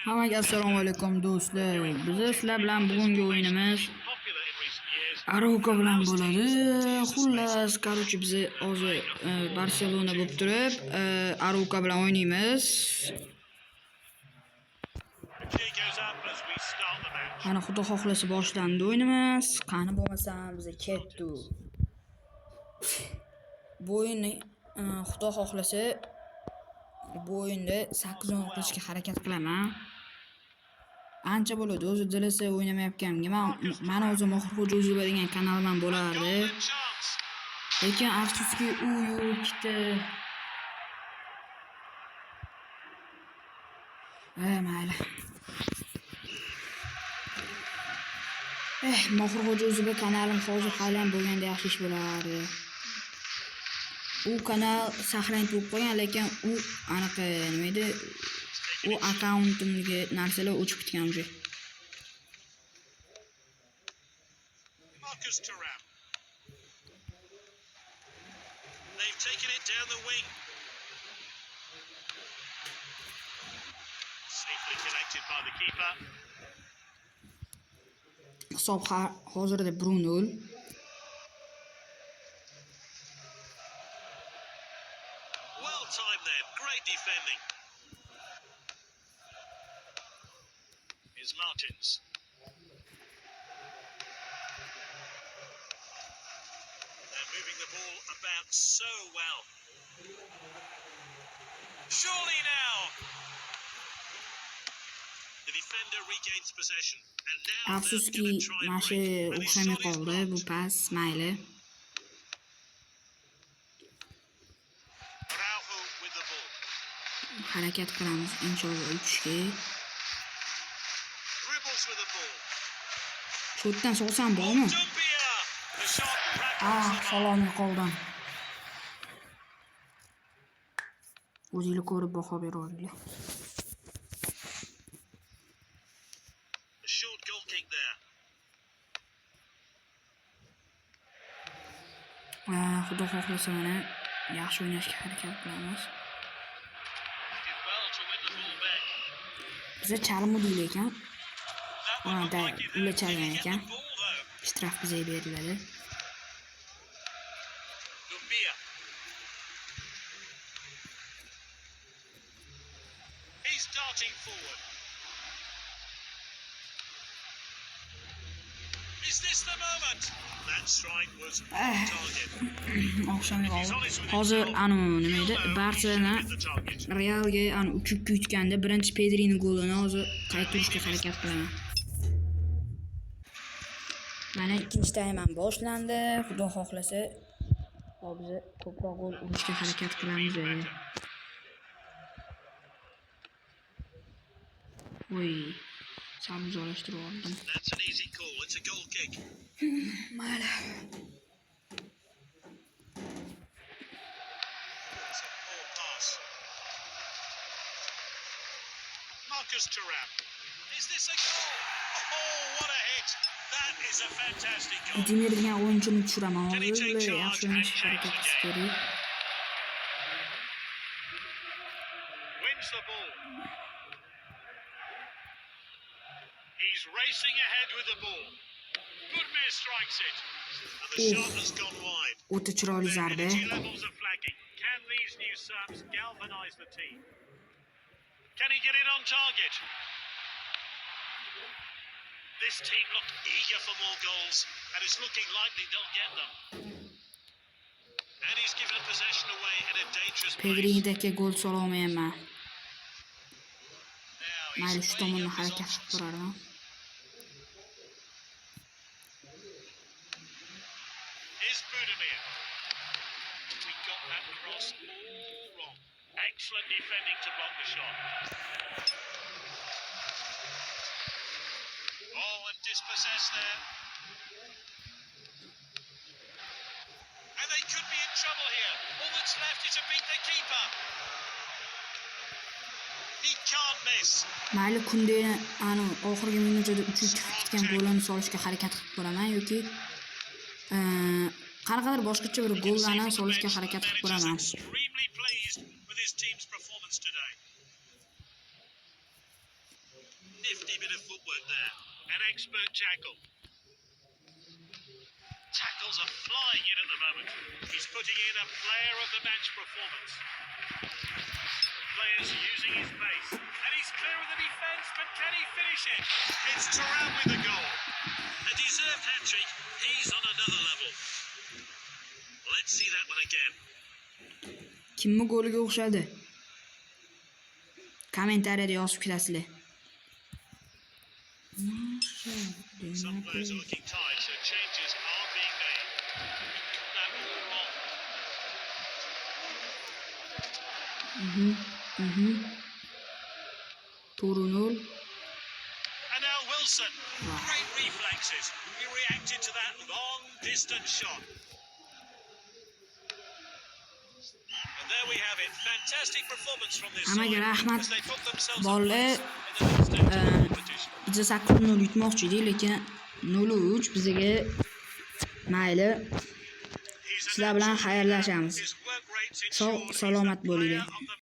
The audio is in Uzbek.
Hammaga assalomu alaykum do'stlar. Biz sizlar bilan bugungi o'yinimiz Arouca bilan bo'ladi. Xullas, qarochi biz hozir Barselona bo'lib turib, Arouca bilan o'ynaymiz. Mana xudo xohlasa boshlandi o'yinimiz. Qani bo'lmasam biz ketdi. Bu o'yinni xudo xohlasa bu o'yinda 8 o'yin qilishga harakat qilaman. Ancha bo'ladi, o'zi dilasa o'ynamayotganimga. Men o'zim Mohir Xo'jayev degan kanaldan bo'lardi. Lekin afsuski u yo'qdi. Mayli. Mohir Xo'jayev kanalim hozir hali bo'lganda yaxshi ish bo'lardi. U kanal saqlanib qo'ygan, lekin u anaqa nima edi? U akkauntimga narsalar o'chib ketgan uje. Marcus Thuram. They've taken it down the wing. Safely connected by the keeper. Hisob hozirda 1-0. Well timed there. Great defending. Here's Martins. They're moving the ball about so well. Surely now. The defender regains possession. And now Afsuski mashi o'xshamay qoldi bu pas, mayli. Araujo with the ball. Harakat qilamiz inshaalloh o'tishga. Dribbles with the ball. Shotdan so'sam bormi? Dumbia. The shot practiced. Salomga qoldim. O'zinglar ko'rib baho beringlar. A short goal kick there. Xudo xohlasa mana yaxshi o'ynashga harakat qilamiz. Did well to win the ball back. Biza chalmudi ekan. That one looked like it Ular there. chalgan Did he get ekan. the ball though? Shtraf bizga beriladi. Dumbia. He's darting forward. Is this the moment? That strike was on target. O'xshamay He's qoldi. honest with Hozir himself. nima edi? He'll know Barselona he should hit the target. Realga 3-2 yutganda birinchi Pedrining golini hozir qaytarishga harakat qilaman. Mana ikkinchi taym ham boshlandi. Xudo xohlasa biz ko'proq gol urishga harakat qilamiz. Voy, sabzorlashtirib oldim. That's an easy call. It's a goal kick. Mayli. It's a poor pass. Marcus Thuram. Is this a goal? Oh, what a hit. That is a fantastic goal. Demir degan o'yinchini tushiraman hozir. Yaxshi o'ynashga harakat qilish kerak. Wins the ball. He's racing ahead with the ball. Goodmere strikes it. And the shot has gone wide. O'ta chiroyli Their zarba. energy levels are flagging. Can these new subs galvanise the team? Can he get it on target? This team look eager for more goals, and it's looking likely they'll get them. And he's given possession away at a dangerous place. Pedri'dagi gol sola olmayman. Now Mayli, he's shu weighing tomondan up his harakat options. qilib ko'raman. Here's Budimir. He got that cross all wrong. Excellent defending to block the shot. Oh, and dispossessed there. And they could be in trouble here. All that's left is to beat the keeper. He can't miss. Mayli, Kundeni oxirgi minutda 3-2 ketgan golini solishga harakat qilib ko'raman yoki qanaqadir boshqacha bir gollarni solishga harakat qilib ko'raman. his team's performance today. Nifty bit of footwork there. An expert tackle. Tackles are flying in at the moment. He's putting in a player of the match performance. Players using his pace. And he's clear of the defence, but can he finish it? It's Thuram with the goal. A deserved hat-trick. He's on another level. Let's see that one again. Kimni goliga o'xshadi? Kommentariyada yozib ketasizlar. Some players are looking tired, so changes are being made. That wrong. Torunul. And now Wilson. Great reflexes. He reacted to that long distance shot. And there we have it. Fantastic performance from this Hammaga side rahmat. as they put themselves Bolalar, in the next stage of the competition. Biz 8-0 yutmoqchi edik, lekin 0-3 bizga mayli. Sizlar bilan xayrlashamiz. His work rates Sog' ensured salomat he's the bo'linglar. player of the